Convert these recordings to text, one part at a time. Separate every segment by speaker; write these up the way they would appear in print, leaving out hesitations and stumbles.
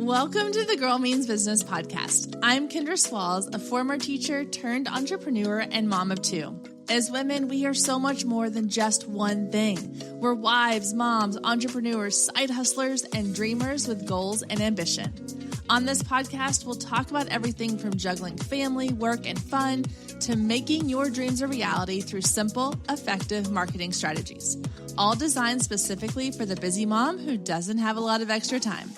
Speaker 1: Welcome to the Girl Means Business podcast. I'm Kendra Swalls, a former teacher turned entrepreneur and mom of two. As women, we are so much more than just one thing. We're wives, moms, entrepreneurs, side hustlers, and dreamers with goals and ambition. On this podcast, we'll talk about everything from juggling family, work, and fun to making your dreams a reality through simple, effective marketing strategies, all designed specifically for the busy mom who doesn't have a lot of extra time.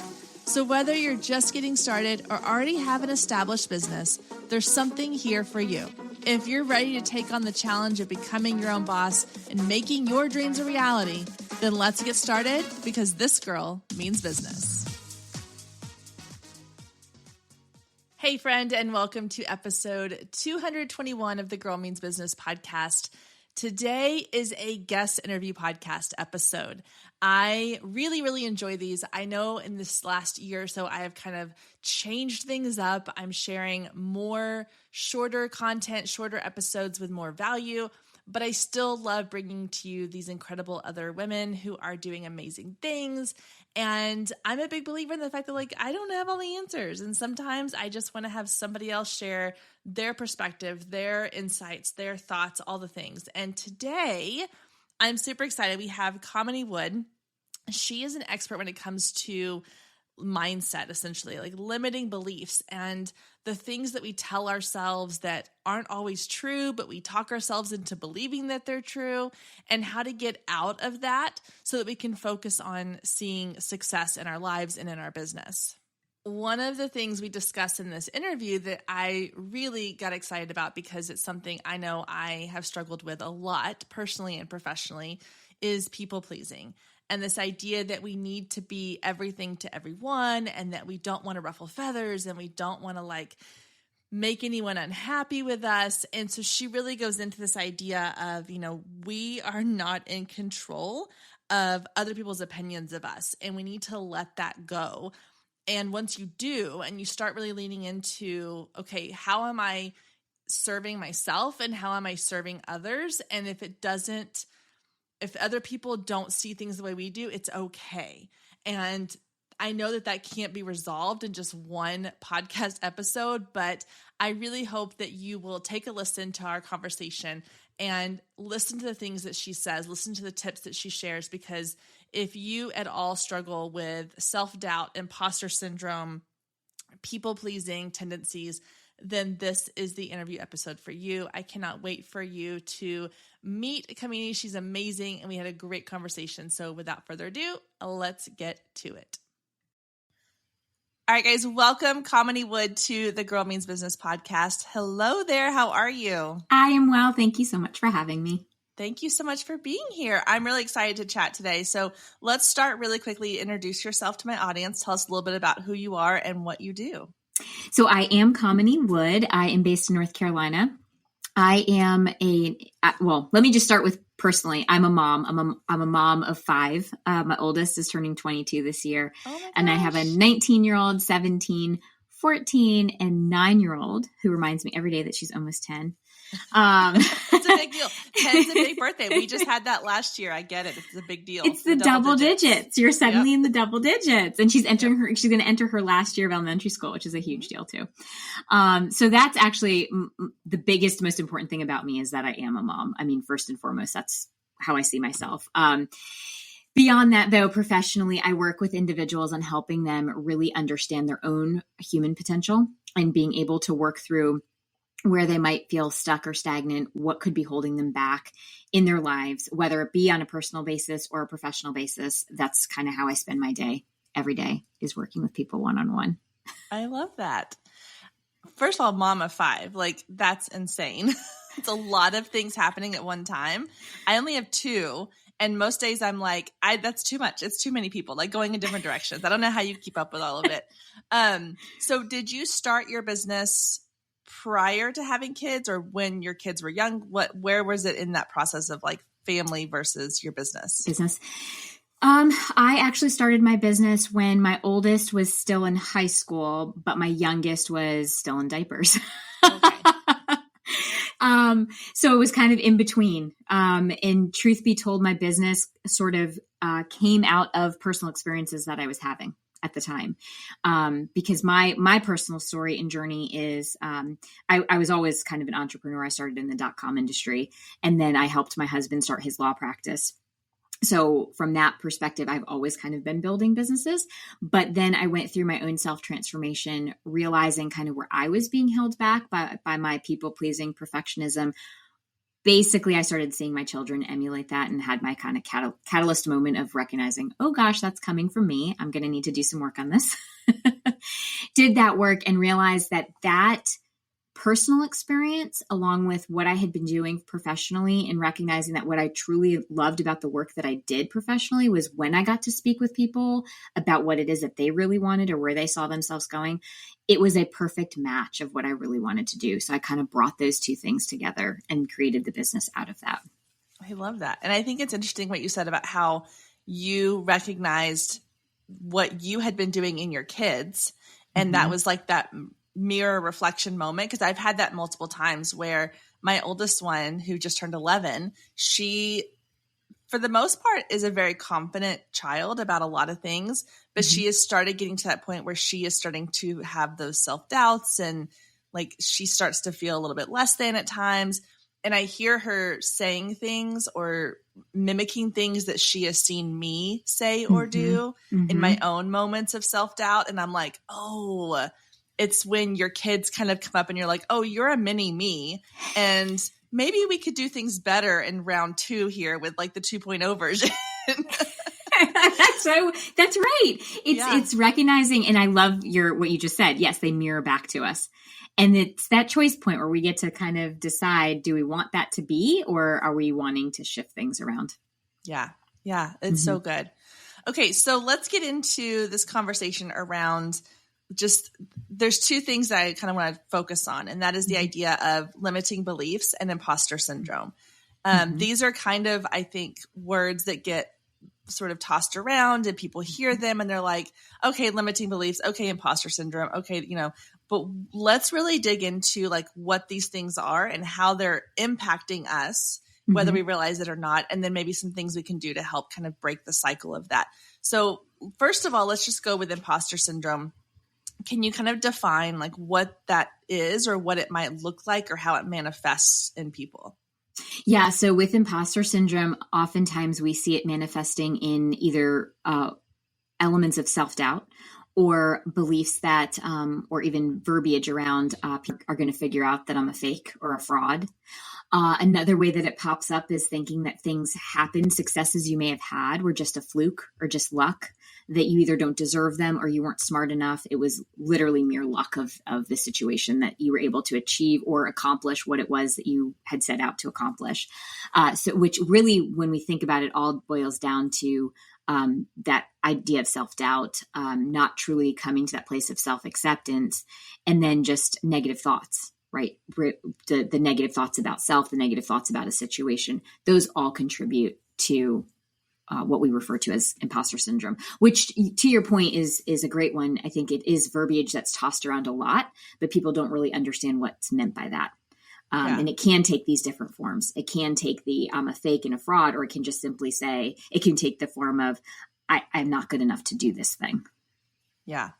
Speaker 1: So whether you're just getting started or already have an established business, there's something here for you. If you're ready to take on the challenge of becoming your own boss and making your dreams a reality, then let's get started because this girl means business. Hey friend, and welcome to episode 221 of the Girl Means Business podcast. Today is a guest interview podcast episode. I really enjoy these. I know in this last year or so, I have kind of changed things up. I'm sharing more shorter content, shorter episodes with more value, but I still love bringing to you these incredible other women who are doing amazing things. And I'm a big believer in the fact that I don't have all the answers. And sometimes I just want to have somebody else share their perspective, their insights, their thoughts, all the things. And today I'm super excited. We have Kamini Wood. She is an expert when it comes to mindset, essentially, like limiting beliefs and the things that we tell ourselves that aren't always true, but we talk ourselves into believing that they're true, and how to get out of that so that we can focus on seeing success in our lives and in our business. One of the things we discussed in this interview that I really got excited about because it's something I know I have struggled with a lot personally and professionally is people pleasing. And this idea that we need to be everything to everyone and that we don't want to ruffle feathers and we don't want to make anyone unhappy with us. And so she really goes into this idea of, we are not in control of other people's opinions of us and we need to let that go. And once you do, and you start really leaning into, okay, how am I serving myself and how am I serving others? And if other people don't see things the way we do, it's okay. And I know that can't be resolved in just one podcast episode, but I really hope that you will take a listen to our conversation and listen to the things that she says, listen to the tips that she shares, because if you at all struggle with self-doubt, imposter syndrome, people-pleasing tendencies, then this is the interview episode for you. I cannot wait for you to meet Kamini. She's amazing, and we had a great conversation. So without further ado, let's get to it. All right, guys, welcome Kamini Wood to the Girl Means Business podcast. Hello there. How are you?
Speaker 2: I am well. Thank you so much for having me.
Speaker 1: Thank you so much for being here. I'm really excited to chat today. So let's start really quickly. Introduce yourself to my audience. Tell us a little bit about who you are and what you do.
Speaker 2: So I am Kamini Wood. I am based in North Carolina. I am let me just start with personally. I'm a mom. I'm a mom of 5. My oldest is turning 22 this year.
Speaker 1: Oh my gosh.
Speaker 2: And I have a 19-year-old, 17, 14, and 9-year-old who reminds me every day that she's almost 10.
Speaker 1: It's a big deal. 10's a big birthday. We just had that last year. I get it. It's a big deal.
Speaker 2: It's the double digits. You're suddenly in the double digits. And she's entering she's going to enter her last year of elementary school, which is a huge deal too. So that's actually the biggest, most important thing about me is that I am a mom. I mean, first and foremost, that's how I see myself. Beyond that, though, professionally, I work with individuals on helping them really understand their own human potential and being able to work through where they might feel stuck or stagnant, what could be holding them back in their lives, whether it be on a personal basis or a professional basis. That's kind of how I spend my day. Every day is working with people one-on-one.
Speaker 1: I love that. First of all, mom of 5, that's insane. It's a lot of things happening at one time. I only have 2. And most days I'm that's too much. It's too many people going in different directions. I don't know how you keep up with all of it. So did you start your business prior to having kids or when your kids were young? Where was it in that process of family versus your business?
Speaker 2: I actually started my business when my oldest was still in high school, but my youngest was still in diapers.
Speaker 1: Okay.
Speaker 2: So it was kind of in between. And truth be told, my business sort of came out of personal experiences that I was having. at the time. Because my personal story and journey is, I was always kind of an entrepreneur. I started in the .com industry, and then I helped my husband start his law practice. So from that perspective, I've always kind of been building businesses, but then I went through my own self-transformation, realizing kind of where I was being held back by my people-pleasing perfectionism. Basically, I started seeing my children emulate that and had my kind of catalyst moment of recognizing, oh gosh, that's coming from me. I'm going to need to do some work on this. Did that work and realized that personal experience, along with what I had been doing professionally, and recognizing that what I truly loved about the work that I did professionally was when I got to speak with people about what it is that they really wanted or where they saw themselves going. It was a perfect match of what I really wanted to do. So I kind of brought those two things together and created the business out of that.
Speaker 1: I love that. And I think it's interesting what you said about how you recognized what you had been doing in your kids. And that was like that mirror reflection moment. Cause I've had that multiple times where my oldest one, who just turned 11, she, for the most part, is a very confident child about a lot of things, but she has started getting to that point where she is starting to have those self-doubts, and like she starts to feel a little bit less than at times. And I hear her saying things or mimicking things that she has seen me say or do in my own moments of self-doubt. And I'm like, oh, it's when your kids kind of come up and you're like, oh, you're a mini me. And maybe we could do things better in round 2 here with like the 2.0 version.
Speaker 2: So that's right. It's recognizing, and I love what you just said. Yes, they mirror back to us. And it's that choice point where we get to kind of decide, do we want that to be, or are we wanting to shift things around?
Speaker 1: Yeah. Yeah. It's so good. Okay. So let's get into this conversation around there's 2 things that I kind of want to focus on. And that is the idea of limiting beliefs and imposter syndrome. These are kind of, I think, words that get sort of tossed around and people hear them and they're like, okay, limiting beliefs. Okay. Imposter syndrome. Okay. But let's really dig into like what these things are and how they're impacting us, whether we realize it or not. And then maybe some things we can do to help kind of break the cycle of that. So first of all, let's just go with imposter syndrome. Can you kind of define like what that is or what it might look like or how it manifests in people?
Speaker 2: Yeah. So with imposter syndrome, oftentimes we see it manifesting in either elements of self-doubt or beliefs that, or even verbiage around people are going to figure out that I'm a fake or a fraud. Another way that it pops up is thinking that things happen, successes you may have had were just a fluke or just luck, that you either don't deserve them or you weren't smart enough. It was literally mere luck of the situation that you were able to achieve or accomplish what it was that you had set out to accomplish. So which really, when we think about it, all boils down to that idea of self-doubt, not truly coming to that place of self-acceptance, and then just negative thoughts, right? The negative thoughts about self, the negative thoughts about a situation, those all contribute to what we refer to as imposter syndrome, which to your point is a great one. I think it is verbiage that's tossed around a lot, but people don't really understand what's meant by that. And it can take these different forms. It can take the I'm a fake and a fraud, or it can just simply say, it can take the form of I'm not good enough to do this thing.
Speaker 1: Yeah.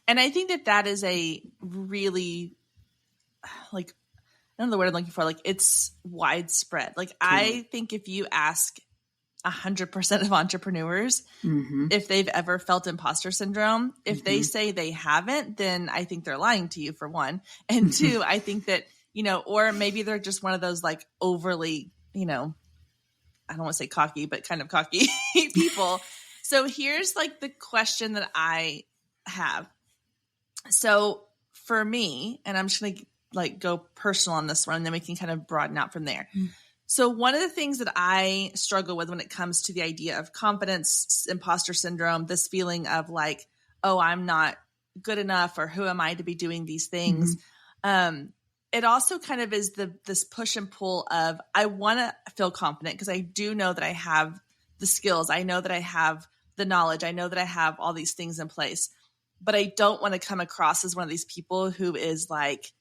Speaker 1: And I think that is a really, like, I don't know the word I'm looking for. Like, it's widespread. Like, I think if you ask 100% of entrepreneurs if they've ever felt imposter syndrome, if they say they haven't, then I think they're lying to you, for one. And 2, I think that, or maybe they're just one of those like overly, I don't want to say cocky, but kind of cocky people. So here's like the question that I have. So for me, and I'm just going to like go personal on this one, and then we can kind of broaden out from there. So one of the things that I struggle with when it comes to the idea of confidence, imposter syndrome, this feeling of like, oh, I'm not good enough, or who am I to be doing these things? It also kind of is this push and pull of, I want to feel confident because I do know that I have the skills. I know that I have the knowledge. I know that I have all these things in place, but I don't want to come across as one of these people who is like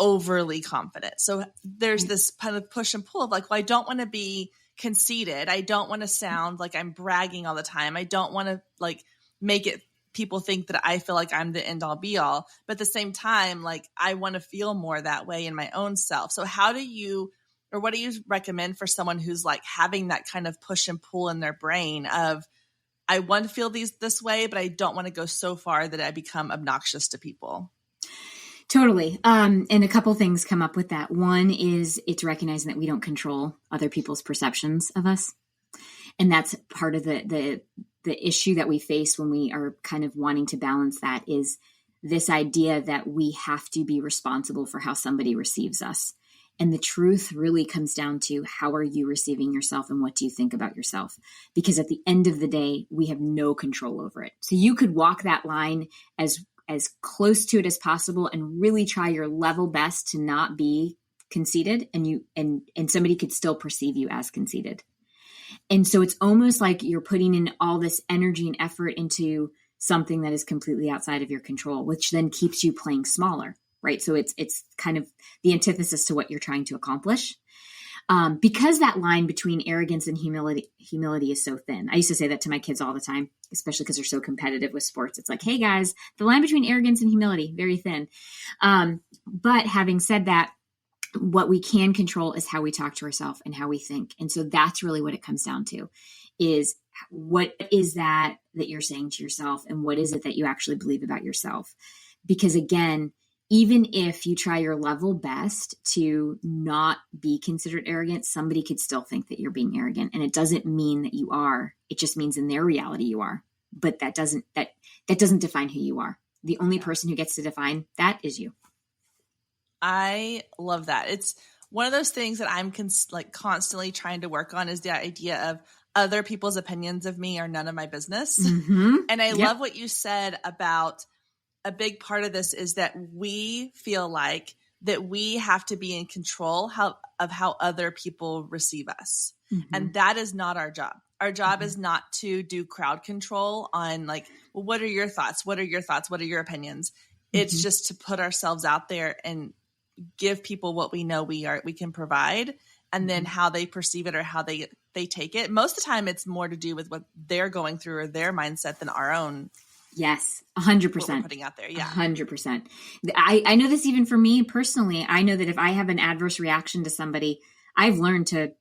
Speaker 1: overly confident. So there's this kind of push and pull of like, well, I don't want to be conceited. I don't want to sound like I'm bragging all the time. I don't want to like make it people think that I feel like I'm the end all be all. But at the same time, like I want to feel more that way in my own self. So what do you recommend for someone who's like having that kind of push and pull in their brain of, I want to feel this way, but I don't want to go so far that I become obnoxious to people?
Speaker 2: Totally. And a couple things come up with that. One is it's recognizing that we don't control other people's perceptions of us. And that's part of the issue that we face when we are kind of wanting to balance that, is this idea that we have to be responsible for how somebody receives us. And the truth really comes down to, how are you receiving yourself and what do you think about yourself? Because at the end of the day, we have no control over it. So you could walk that line as close to it as possible and really try your level best to not be conceited, and somebody could still perceive you as conceited. And so it's almost like you're putting in all this energy and effort into something that is completely outside of your control, which then keeps you playing smaller, right? So it's kind of the antithesis to what you're trying to accomplish. Because that line between arrogance and humility is so thin. I used to say that to my kids all the time, especially because they're so competitive with sports. It's like, hey guys, the line between arrogance and humility, very thin. But having said that, what we can control is how we talk to ourselves and how we think. And so that's really what it comes down to, is what is that you're saying to yourself, and what is it that you actually believe about yourself? Because again, even if you try your level best to not be considered arrogant, somebody could still think that you're being arrogant. And it doesn't mean that you are. It just means in their reality you are. But that doesn't define who you are. The only person who gets to define that is you.
Speaker 1: I love that. It's one of those things that I'm constantly trying to work on, is the idea of other people's opinions of me are none of my business.
Speaker 2: Mm-hmm.
Speaker 1: And I love what you said about, a big part of this is that we feel like that we have to be in control of how other people receive us. Mm-hmm. And that is not our job. Our job is not to do crowd control on like, well, what are your thoughts? What are your thoughts? What are your opinions? It's just to put ourselves out there and give people what we know we can provide, and then how they perceive it or how they take it. Most of the time it's more to do with what they're going through or their mindset than our own.
Speaker 2: Yes, 100%.
Speaker 1: What we're putting out there. Yeah.
Speaker 2: 100%. I know this even for me personally. I know that if I have an adverse reaction to somebody, I've learned to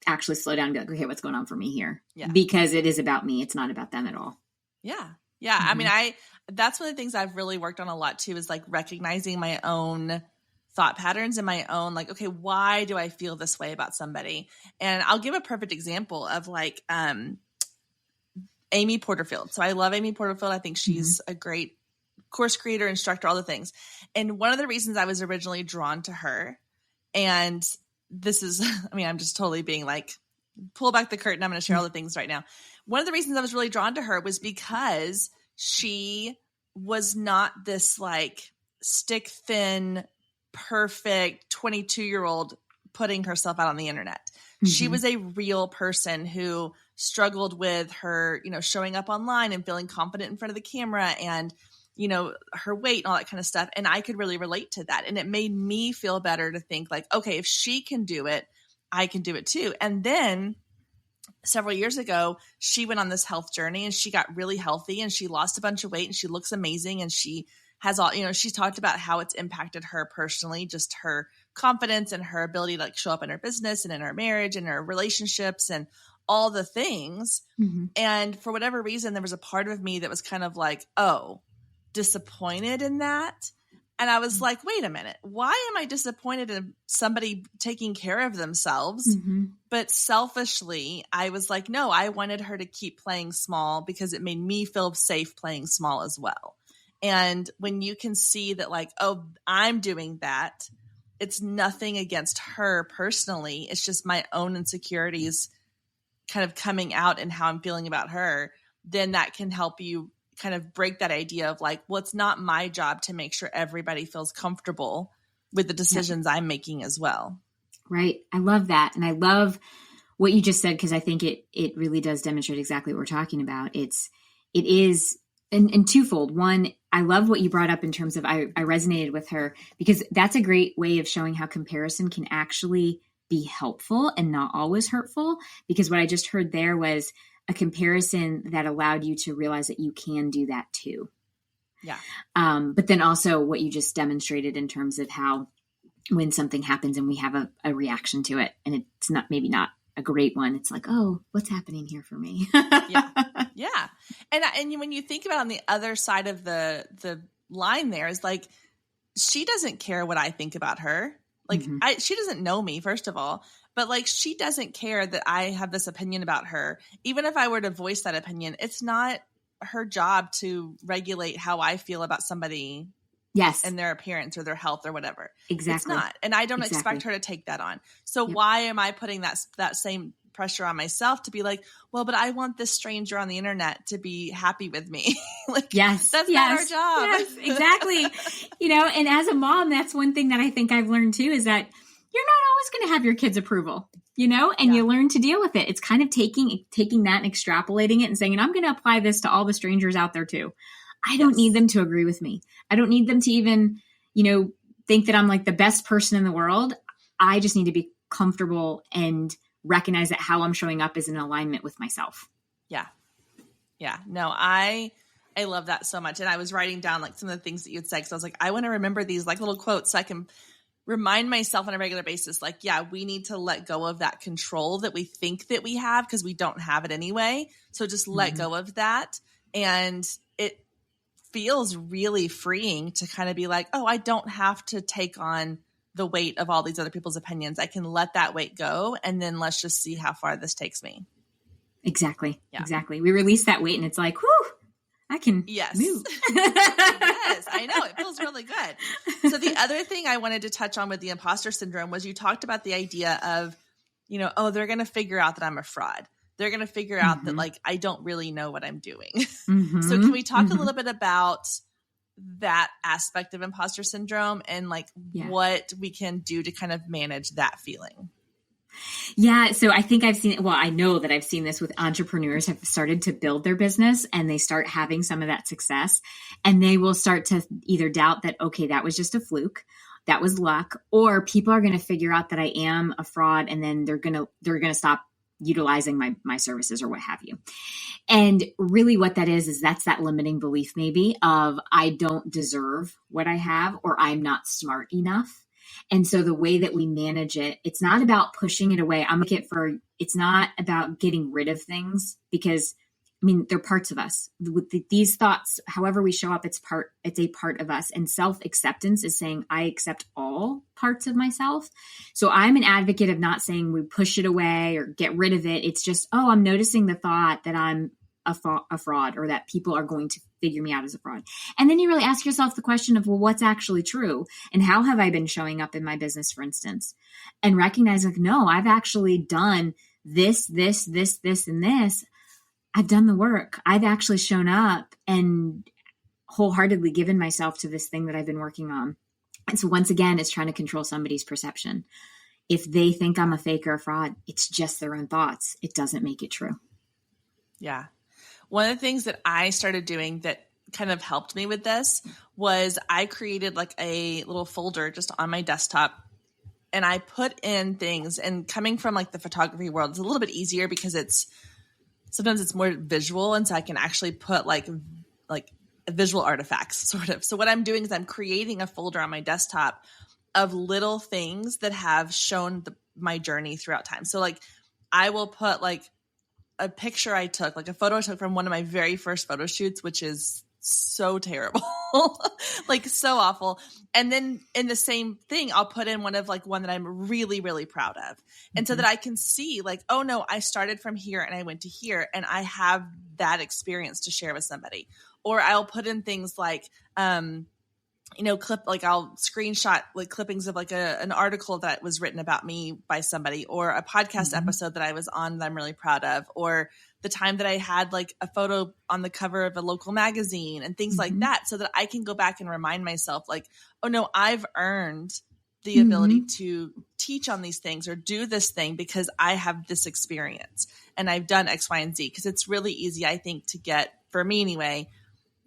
Speaker 2: actually slow down and be like, okay, what's going on for me here? Yeah. Because it is about me. It's not about them at all.
Speaker 1: Yeah. Yeah. Mm-hmm. I mean, that's one of the things I've really worked on a lot too, is like recognizing my own thought patterns and my own, like, okay, why do I feel this way about somebody? And I'll give a perfect example of like, Amy Porterfield. So I love Amy Porterfield. I think she's a great course creator, instructor, all the things. And one of the reasons I was originally drawn to her, and this is, I mean, I'm just totally being like, pull back the curtain. I'm going to share all the things right now. One of the reasons I was really drawn to her was because she was not this like stick thin, perfect 22-year-old putting herself out on the internet. Mm-hmm. She was a real person who struggled with her, showing up online and feeling confident in front of the camera and, her weight and all that kind of stuff. And I could really relate to that. And it made me feel better to think like, okay, if she can do it, I can do it too. And then several years ago, she went on this health journey and she got really healthy and she lost a bunch of weight and she looks amazing. And she has all, she's talked about how it's impacted her personally, just her confidence and her ability to like show up in her business and in her marriage and her relationships and all the things. Mm-hmm. And for whatever reason, there was a part of me that was kind of like, disappointed in that. And I was like, wait a minute, why am I disappointed in somebody taking care of themselves? Mm-hmm. But selfishly, I was like, no, I wanted her to keep playing small because it made me feel safe playing small as well. And when you can see that like, oh, I'm doing that, it's nothing against her personally. It's just my own insecurities kind of coming out and how I'm feeling about her. Then that can help you kind of break that idea of like, well, it's not my job to make sure everybody feels comfortable with the decisions I'm making as well.
Speaker 2: Right. I love that. And I love what you just said, because I think it really does demonstrate exactly what we're talking about. It is and twofold. One, I love what you brought up in terms of I resonated with her, because that's a great way of showing how comparison can actually be helpful and not always hurtful. Because what I just heard there was a comparison that allowed you to realize that you can do that too.
Speaker 1: Yeah.
Speaker 2: But then also what you just demonstrated in terms of how when something happens and we have a reaction to it and it's maybe not a great one, it's like, oh, what's happening here for me?
Speaker 1: Yeah. Yeah. And when you think about on the other side of the line there is like, she doesn't care what I think about her. Like she doesn't know me, first of all, but like, she doesn't care that I have this opinion about her. Even if I were to voice that opinion, it's not her job to regulate how I feel about somebody.
Speaker 2: Yes.
Speaker 1: And their appearance or their health or whatever.
Speaker 2: Exactly.
Speaker 1: It's not. And I don't expect her to take that on. So why am I putting that same pressure on myself to be like, well, but I want this stranger on the internet to be happy with me. Like,
Speaker 2: yes,
Speaker 1: that's not our job.
Speaker 2: Yes, exactly. And as a mom, that's one thing that I think I've learned too, is that you're not always going to have your kids' approval, and you learn to deal with it. It's kind of taking that and extrapolating it and saying, and I'm going to apply this to all the strangers out there too. I don't need them to agree with me. I don't need them to even, think that I'm like the best person in the world. I just need to be comfortable and recognize that how I'm showing up is in alignment with myself.
Speaker 1: Yeah. Yeah. No, I love that so much. And I was writing down like some of the things that you had said. So I was like, I want to remember these like little quotes so I can remind myself on a regular basis. Like, yeah, we need to let go of that control that we think that we have because we don't have it anyway. So just let go of that. And it feels really freeing to kind of be like, oh, I don't have to take on the weight of all these other people's opinions. I can let that weight go. And then let's just see how far this takes me.
Speaker 2: Exactly. Yeah. Exactly. We release that weight and it's like, whew, I can move.
Speaker 1: Yes, I know. It feels really good. So the other thing I wanted to touch on with the imposter syndrome was you talked about the idea of, oh, they're going to figure out that I'm a fraud. They're going to figure out that like, I don't really know what I'm doing. So can we talk a little bit about that aspect of imposter syndrome and like what we can do to kind of manage that feeling?
Speaker 2: Yeah. So I think I know that I've seen this with entrepreneurs have started to build their business and they start having some of that success and they will start to either doubt that, okay, that was just a fluke. That was luck, or people are going to figure out that I am a fraud and then they're going to stop utilizing my services or what have you. And really what that is that's that limiting belief maybe of I don't deserve what I have or I'm not smart enough. And so the way that we manage it, it's not about pushing it away. It's not about getting rid of things because they're parts of us. With these thoughts, however we show up, it's a part of us. And self-acceptance is saying, I accept all parts of myself. So I'm an advocate of not saying we push it away or get rid of it. It's just, oh, I'm noticing the thought that I'm a fraud or that people are going to figure me out as a fraud. And then you really ask yourself the question of, well, what's actually true? And how have I been showing up in my business, for instance? And recognize like, no, I've actually done this, and this. I've done the work. I've actually shown up and wholeheartedly given myself to this thing that I've been working on. And so once again, it's trying to control somebody's perception. If they think I'm a fake or a fraud, it's just their own thoughts. It doesn't make it true.
Speaker 1: Yeah. One of the things that I started doing that kind of helped me with this was I created like a little folder just on my desktop and I put in things, and coming from like the photography world, it's a little bit easier because sometimes it's more visual. And so I can actually put like visual artifacts sort of. So what I'm doing is I'm creating a folder on my desktop of little things that have shown my journey throughout time. So like I will put like a picture I took, like a photo I took from one of my very first photo shoots, which is so terrible, like so awful. And then in the same thing, I'll put in one that I'm really, really proud of. And so that I can see like, oh no, I started from here and I went to here and I have that experience to share with somebody. Or I'll put in things like, I'll screenshot like clippings of like an article that was written about me by somebody, or a podcast episode that I was on that I'm really proud of, or the time that I had like a photo on the cover of a local magazine and things like that, so that I can go back and remind myself like, oh no, I've earned the ability to teach on these things or do this thing because I have this experience and I've done X, Y, and Z. Because it's really easy, I think, to get, for me anyway,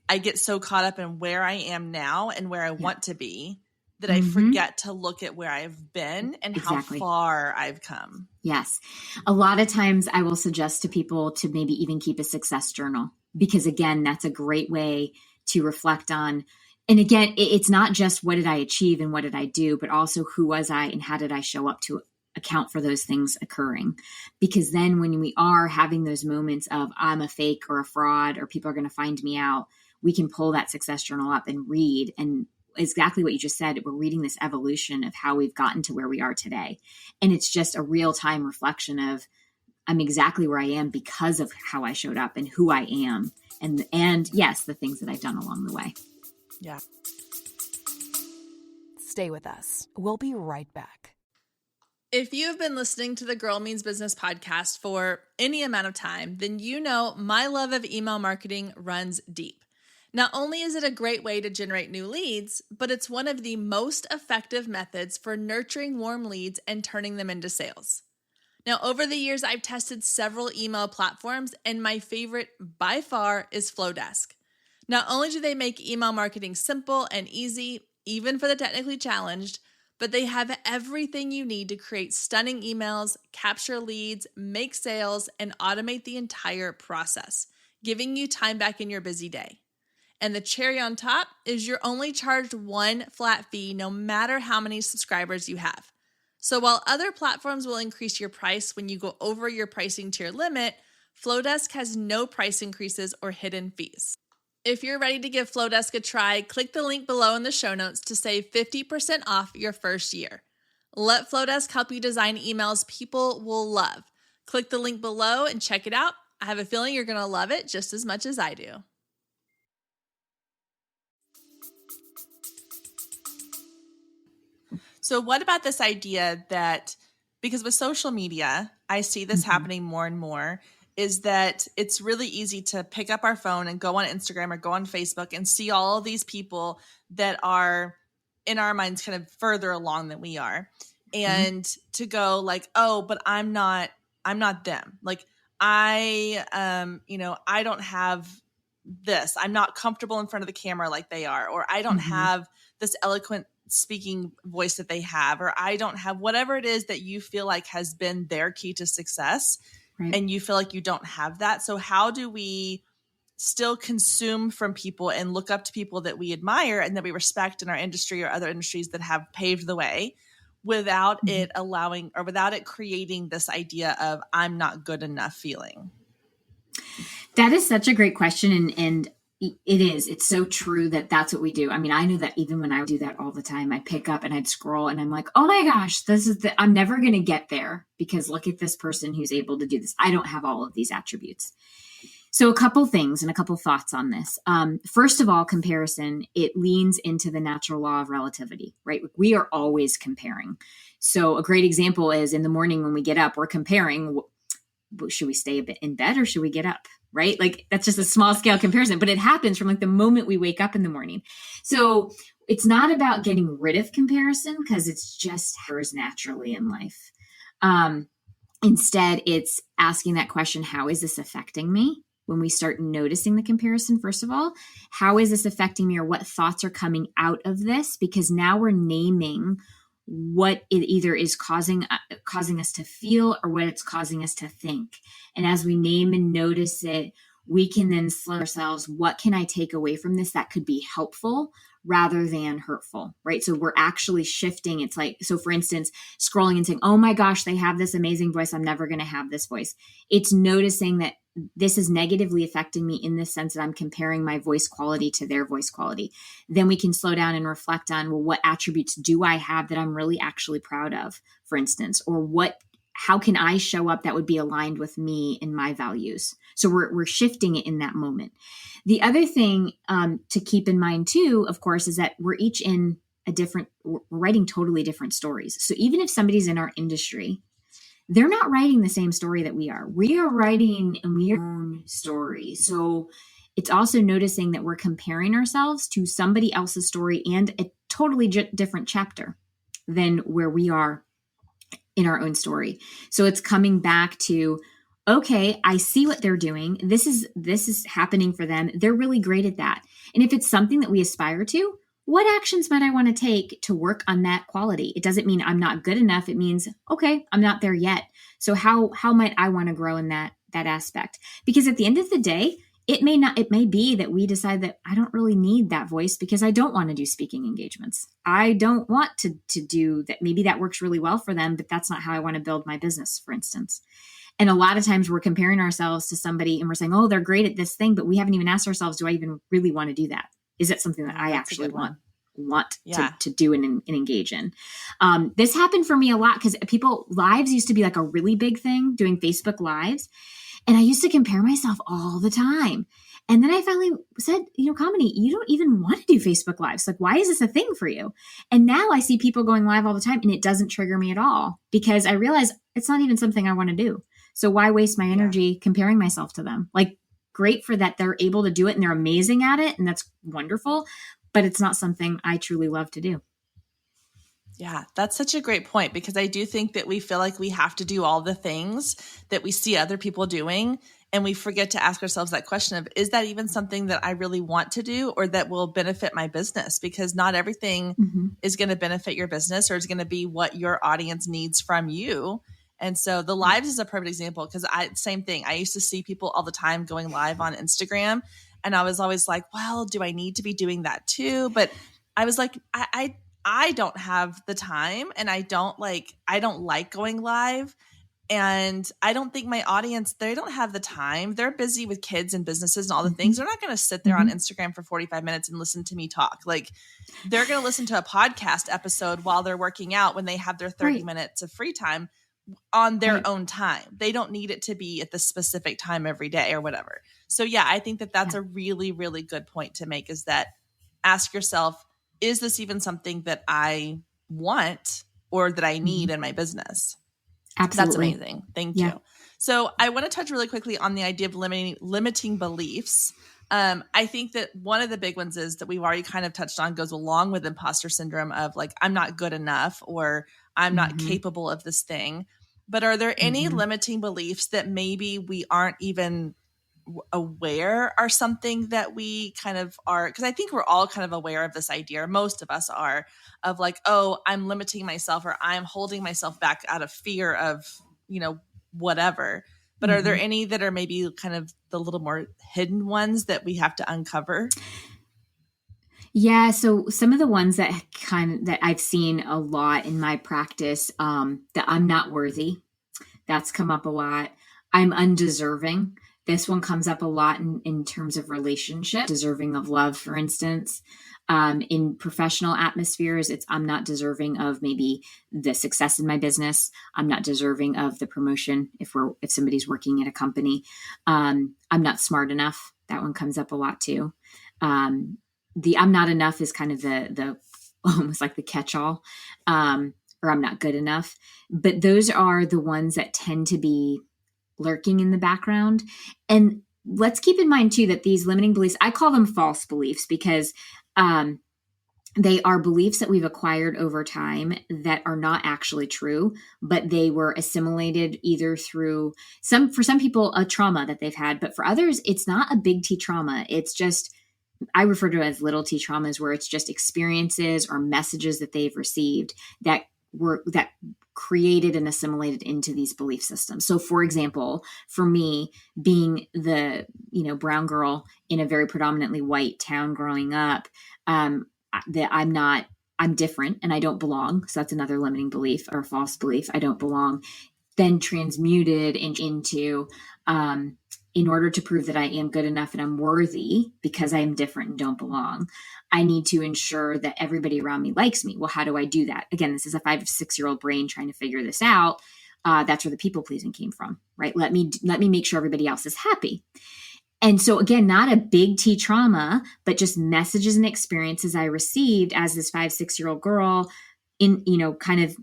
Speaker 1: I get so caught up in where I am now and where I want to be that I forget to look at where I've been and
Speaker 2: Exactly.
Speaker 1: how far I've come.
Speaker 2: Yes. A lot of times I will suggest to people to maybe even keep a success journal, because again, that's a great way to reflect on. And again, it's not just what did I achieve and what did I do, but also who was I and how did I show up to account for those things occurring. Because then when we are having those moments of I'm a fake or a fraud or people are going to find me out, we can pull that success journal up and read. And exactly what you just said, we're reading this evolution of how we've gotten to where we are today. And it's just a real-time reflection of I'm exactly where I am because of how I showed up and who I am. And yes, the things that I've done along the way.
Speaker 1: Yeah.
Speaker 3: Stay with us. We'll be right back.
Speaker 1: If you have been listening to the Girl Means Business podcast for any amount of time, then you know my love of email marketing runs deep. Not only is it a great way to generate new leads, but it's one of the most effective methods for nurturing warm leads and turning them into sales. Now, over the years, I've tested several email platforms, and my favorite by far is Flowdesk. Not only do they make email marketing simple and easy, even for the technically challenged, but they have everything you need to create stunning emails, capture leads, make sales, and automate the entire process, giving you time back in your busy day. And the cherry on top is you're only charged one flat fee no matter how many subscribers you have. So while other platforms will increase your price when you go over your pricing tier limit, Flowdesk has no price increases or hidden fees. If you're ready to give Flowdesk a try, click the link below in the show notes to save 50% off your first year. Let Flowdesk help you design emails people will love. Click the link below and check it out. I have a feeling you're going to love it just as much as I do. So what about this idea that, because with social media, I see this happening more and more, is that it's really easy to pick up our phone and go on Instagram or go on Facebook and see all of these people that are in our minds kind of further along than we are. And to go like, oh, but I'm not them. Like I don't have this. I'm not comfortable in front of the camera like they are, or I don't have this eloquent speaking voice that they have, or I don't have whatever it is that you feel like has been their key to success. Right. And you feel like you don't have that. So how do we still consume from people and look up to people that we admire and that we respect in our industry or other industries that have paved the way without it allowing, or without it creating this idea of I'm not good enough feeling?
Speaker 2: That is such a great question. And it is. It's so true that that's what we do. I mean, I know that even when I do that all the time, I pick up and I'd scroll and I'm like, oh my gosh, I'm never going to get there because look at this person who's able to do this. I don't have all of these attributes. So a couple things and a couple thoughts on this. First of all, comparison, it leans into the natural law of relativity, right? We are always comparing. So a great example is in the morning when we get up, we're comparing, should we stay in bed or should we get up? Right? Like that's just a small scale comparison, but it happens from like the moment we wake up in the morning. So it's not about getting rid of comparison because it's just occurs naturally in life. Instead, it's asking that question, how is this affecting me? When we start noticing the comparison, first of all, how is this affecting me or what thoughts are coming out of this? Because now we're naming what it either is causing us to feel or what it's causing us to think. And as we name and notice it, we can then slow ourselves. What can I take away from this that could be helpful rather than hurtful, right? So we're actually shifting. It's like, so for instance, scrolling and saying, oh my gosh, they have this amazing voice. I'm never going to have this voice. It's noticing that this is negatively affecting me in the sense that I'm comparing my voice quality to their voice quality. Then we can slow down and reflect on, well, what attributes do I have that I'm really actually proud of, for instance, or how can I show up that would be aligned with me and my values? So we're shifting it in that moment. The other thing to keep in mind too, of course, is that we're each in we're writing totally different stories. So even if somebody's in our industry, they're not writing the same story that we are. We are writing our own story. So it's also noticing that we're comparing ourselves to somebody else's story and a totally different chapter than where we are in our own story. So it's coming back to, okay, I see what they're doing. This is happening for them. They're really great at that. And if it's something that we aspire to, what actions might I want to take to work on that quality? It doesn't mean I'm not good enough. It means, okay, I'm not there yet. So how might I want to grow in that aspect? Because at the end of the day, it may be that we decide that I don't really need that voice because I don't want to do speaking engagements. I don't want to do that. Maybe that works really well for them, but that's not how I want to build my business, for instance. And a lot of times we're comparing ourselves to somebody and we're saying, oh, they're great at this thing, but we haven't even asked ourselves, do I even really want to do that? Is it something that I actually want to do and engage in? This happened for me a lot because lives used to be like a really big thing, doing Facebook lives. And I used to compare myself all the time. And then I finally said, Kamini, you don't even want to do Facebook lives. Like, why is this a thing for you? And now I see people going live all the time and it doesn't trigger me at all because I realize it's not even something I want to do. So why waste my energy comparing myself to them? Like, great for that they're able to do it and they're amazing at it. And that's wonderful, but it's not something I truly love to do.
Speaker 1: Yeah, that's such a great point because I do think that we feel like we have to do all the things that we see other people doing. And we forget to ask ourselves that question of, is that even something that I really want to do or that will benefit my business? Because not everything is going to benefit your business or is going to be what your audience needs from you. And so the lives is a perfect example because same thing. I used to see people all the time going live on Instagram and I was always like, well, do I need to be doing that too? But I was like, I don't have the time and I don't like going live. And I don't think my audience, they don't have the time. They're busy with kids and businesses and all the things. They're not going to sit there on Instagram for 45 minutes and listen to me talk. Like they're going to listen to a podcast episode while they're working out when they have their 30 minutes of free time on their own time. They don't need it to be at the specific time every day or whatever. So yeah, I think that that's a really, really good point to make is that ask yourself, is this even something that I want or that I need in my business?
Speaker 2: Absolutely.
Speaker 1: That's amazing. Thank you. So I want to touch really quickly on the idea of limiting beliefs. I think that one of the big ones is that we've already kind of touched on goes along with imposter syndrome of like, I'm not good enough or I'm not capable of this thing. But are there any limiting beliefs that maybe we aren't even aware are something that we kind of are? Because I think we're all kind of aware of this idea. Most of us are of like, oh, I'm limiting myself or I'm holding myself back out of fear of, whatever. But are there any that are maybe kind of the little more hidden ones that we have to uncover?
Speaker 2: Yeah. So some of the ones that I've seen a lot in my practice, that I'm not worthy. That's come up a lot. I'm undeserving. This one comes up a lot in terms of relationship, deserving of love, for instance. In professional atmospheres, I'm not deserving of maybe the success in my business. I'm not deserving of the promotion if somebody's working at a company. I'm not smart enough. That one comes up a lot too. The I'm not enough is kind of the almost like the catch-all, or I'm not good enough. But those are the ones that tend to be lurking in the background. And let's keep in mind too that these limiting beliefs, I call them false beliefs because they are beliefs that we've acquired over time that are not actually true, but they were assimilated either through for some people, a trauma that they've had, but for others, it's not a big T trauma. It's just, I refer to it as little T traumas, where it's just experiences or messages that they've received that created and assimilated into these belief systems. So for example, for me, being the, brown girl in a very predominantly white town growing up, that I'm different and I don't belong. So that's another limiting belief or false belief. I don't belong. Then transmuted into, in order to prove that I am good enough and I'm worthy because I am different and don't belong, I need to ensure that everybody around me likes me. Well, how do I do that? Again, this is a 5 to 6 year old brain trying to figure this out. That's where the people pleasing came from, right? Let me make sure everybody else is happy. And so again, not a big T trauma, but just messages and experiences I received as this 5, 6 year old girl kind of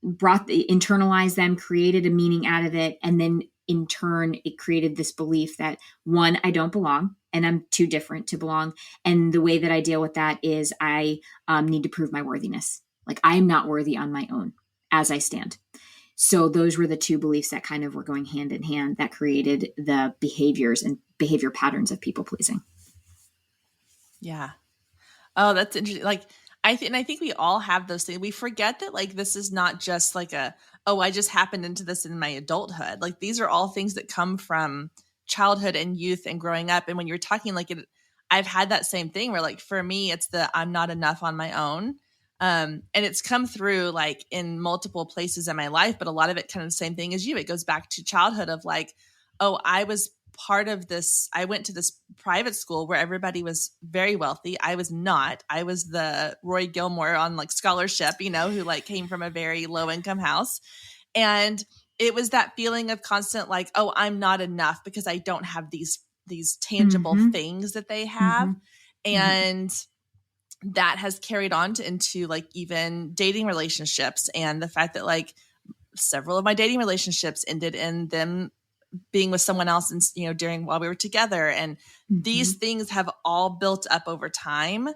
Speaker 2: internalized them, created a meaning out of it. And then in turn, it created this belief that one, I don't belong and I'm too different to belong. And the way that I deal with that is I need to prove my worthiness. Like I am not worthy on my own as I stand. So those were the two beliefs that kind of were going hand in hand that created the behaviors and behavior patterns of people pleasing.
Speaker 1: Yeah. Oh, that's interesting. Like I think we all have those things. We forget that like this is not just like oh, I just happened into this in my adulthood. Like these are all things that come from childhood and youth and growing up. And when you're talking like I've had that same thing where like for me it's the I'm not enough on my own. And it's come through like in multiple places in my life, but a lot of it kind of the same thing as you. It goes back to childhood of like, oh, I was part of this. I went to this private school where everybody was very wealthy. I was not. I was the Roy Gilmore on like scholarship, who like came from a very low income house. And it was that feeling of constant like, oh, I'm not enough because I don't have these tangible things that they have. And that has carried on into like even dating relationships, and the fact that like several of my dating relationships ended in them being with someone else and during while we were together, and these things have all built up over time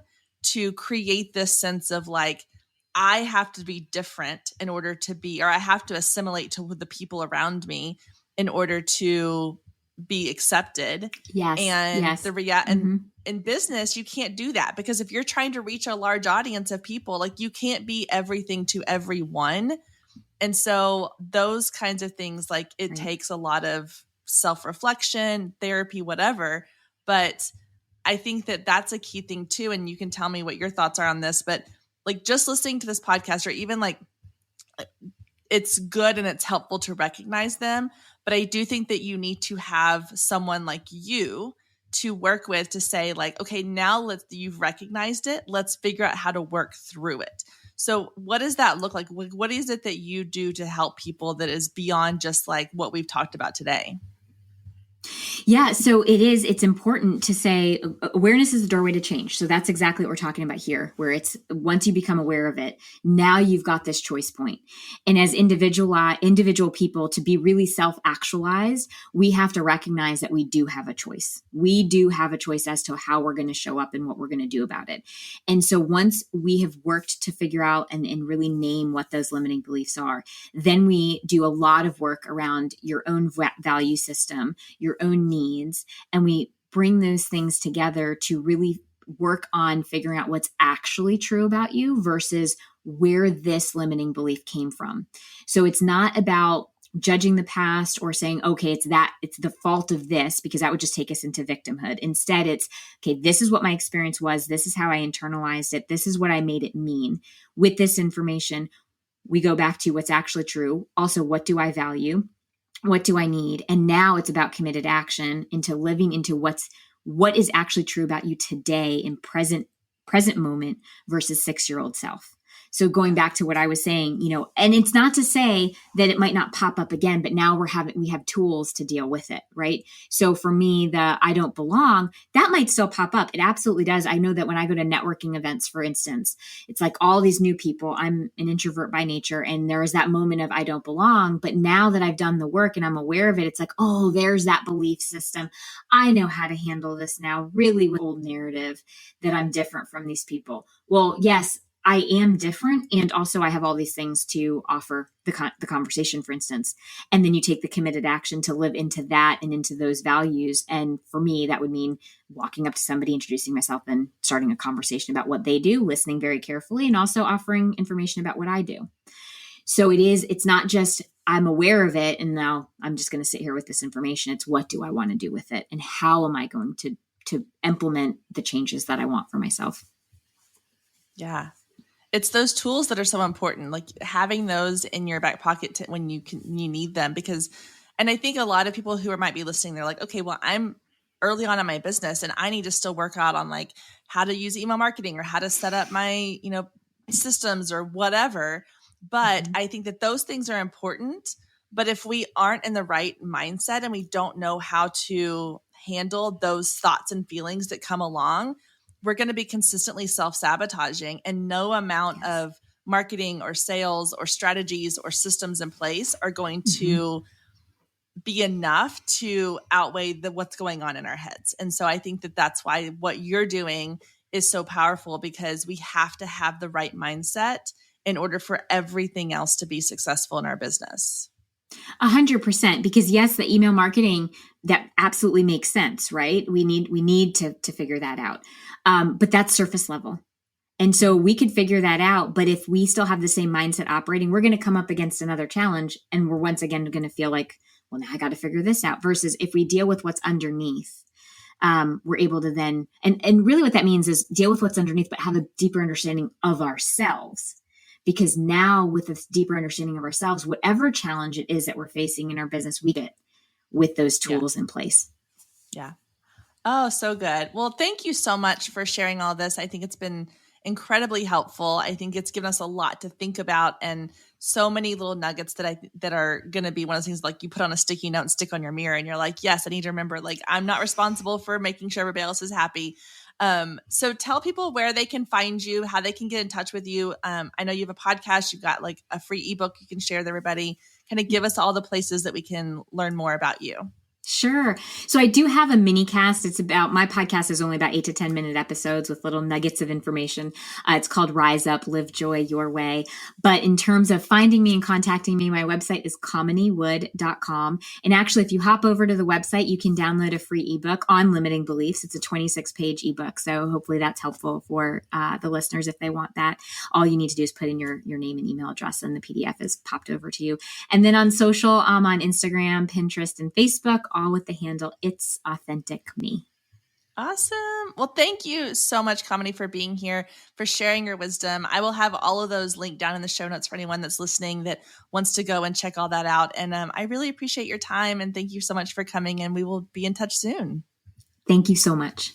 Speaker 1: to create this sense of like I have to be different in order to be, or I have to assimilate to the people around me in order to be accepted.
Speaker 2: Yes.
Speaker 1: And
Speaker 2: yes.
Speaker 1: and in business, you can't do that, because if you're trying to reach a large audience of people, like you can't be everything to everyone. And so those kinds of things, like it takes a lot of self-reflection, therapy, whatever. But I think that that's a key thing too. And you can tell me what your thoughts are on this, but like just listening to this podcast, or even like it's good and it's helpful to recognize them. But I do think that you need to have someone like you to work with to say like, okay, now you've recognized it. Let's figure out how to work through it. So what does that look like? What is it that you do to help people that is beyond just like what we've talked about today?
Speaker 2: Yeah, so it's important to say awareness is the doorway to change. So that's exactly what we're talking about here, where it's once you become aware of it, now you've got this choice point. And as individual people, to be really self-actualized, we have to recognize that we do have a choice. We do have a choice as to how we're going to show up and what we're going to do about it. And so once we have worked to figure out and really name what those limiting beliefs are, then we do a lot of work around your own value system, your own needs, and we bring those things together to really work on figuring out what's actually true about you versus where this limiting belief came from. So it's not about judging the past or saying, okay, it's the fault of this, because that would just take us into victimhood. Instead, it's, okay, this is what my experience was. This is how I internalized it. This is what I made it mean. With this information, we go back to what's actually true. Also, what do I value? What do I need? And now it's about committed action into living into what is actually true about you today in present moment versus 6-year-old self. So going back to what I was saying, and it's not to say that it might not pop up again, but now we have tools to deal with it, right? So for me, the I don't belong, that might still pop up. It absolutely does. I know that when I go to networking events, for instance, it's like all these new people. I'm an introvert by nature, and there is that moment of I don't belong. But now that I've done the work and I'm aware of it, it's like, oh, there's that belief system. I know how to handle this now, really with old narrative that I'm different from these people. Well, yes, I am different. And also I have all these things to offer the conversation, for instance. And then you take the committed action to live into that and into those values. And for me, that would mean walking up to somebody, introducing myself, and starting a conversation about what they do, listening very carefully, and also offering information about what I do. So it's not just I'm aware of it and now I'm just going to sit here with this information. It's what do I want to do with it? And how am I going to implement the changes that I want for myself?
Speaker 1: Yeah. It's those tools that are so important, like having those in your back pocket when you need them, and I think a lot of people who might be listening, they're like, okay, well, I'm early on in my business and I need to still work out on like how to use email marketing or how to set up my, systems or whatever. But I think that those things are important. But if we aren't in the right mindset and we don't know how to handle those thoughts and feelings that come along, we're going to be consistently self-sabotaging, and no amount of marketing or sales or strategies or systems in place are going to be enough to outweigh what's going on in our heads. And so I think that that's why what you're doing is so powerful, because we have to have the right mindset in order for everything else to be successful in our business.
Speaker 2: 100%, because yes, the email marketing, that absolutely makes sense, right? We need to figure that out. But that's surface level. And so we could figure that out. But if we still have the same mindset operating, we're going to come up against another challenge. And we're once again going to feel like, well, now I got to figure this out. Versus if we deal with what's underneath, we're able to then, and really what that means is deal with what's underneath, but have a deeper understanding of ourselves. Because now with this deeper understanding of ourselves, whatever challenge it is that we're facing in our business, we get with those tools in place.
Speaker 1: Yeah. Oh, so good. Well, thank you so much for sharing all this. I think it's been incredibly helpful. I think it's given us a lot to think about and so many little nuggets that are going to be one of those things like you put on a sticky note and stick on your mirror and you're like, yes, I need to remember, like, I'm not responsible for making sure everybody else is happy. So tell people where they can find you, how they can get in touch with you. I know you have a podcast, you've got like a free ebook you can share with everybody. Kind of give us all the places that we can learn more about you.
Speaker 2: Sure. So I do have a mini cast. My podcast is only about 8 to 10 minute episodes with little nuggets of information. It's called Rise Up, Live Joy Your Way. But in terms of finding me and contacting me, my website is kaminiwood.com. And actually, if you hop over to the website, you can download a free ebook on limiting beliefs. It's a 26-page ebook. So hopefully that's helpful for the listeners if they want that. All you need to do is put in your name and email address and the PDF is popped over to you. And then on social, on Instagram, Pinterest, and Facebook, all with the handle It's Authentic Me.
Speaker 1: Awesome. Well, thank you so much, Kamini, for being here, for sharing your wisdom. I will have all of those linked down in the show notes for anyone that's listening that wants to go and check all that out. And I really appreciate your time and thank you so much for coming, and we will be in touch soon.
Speaker 2: Thank you so much.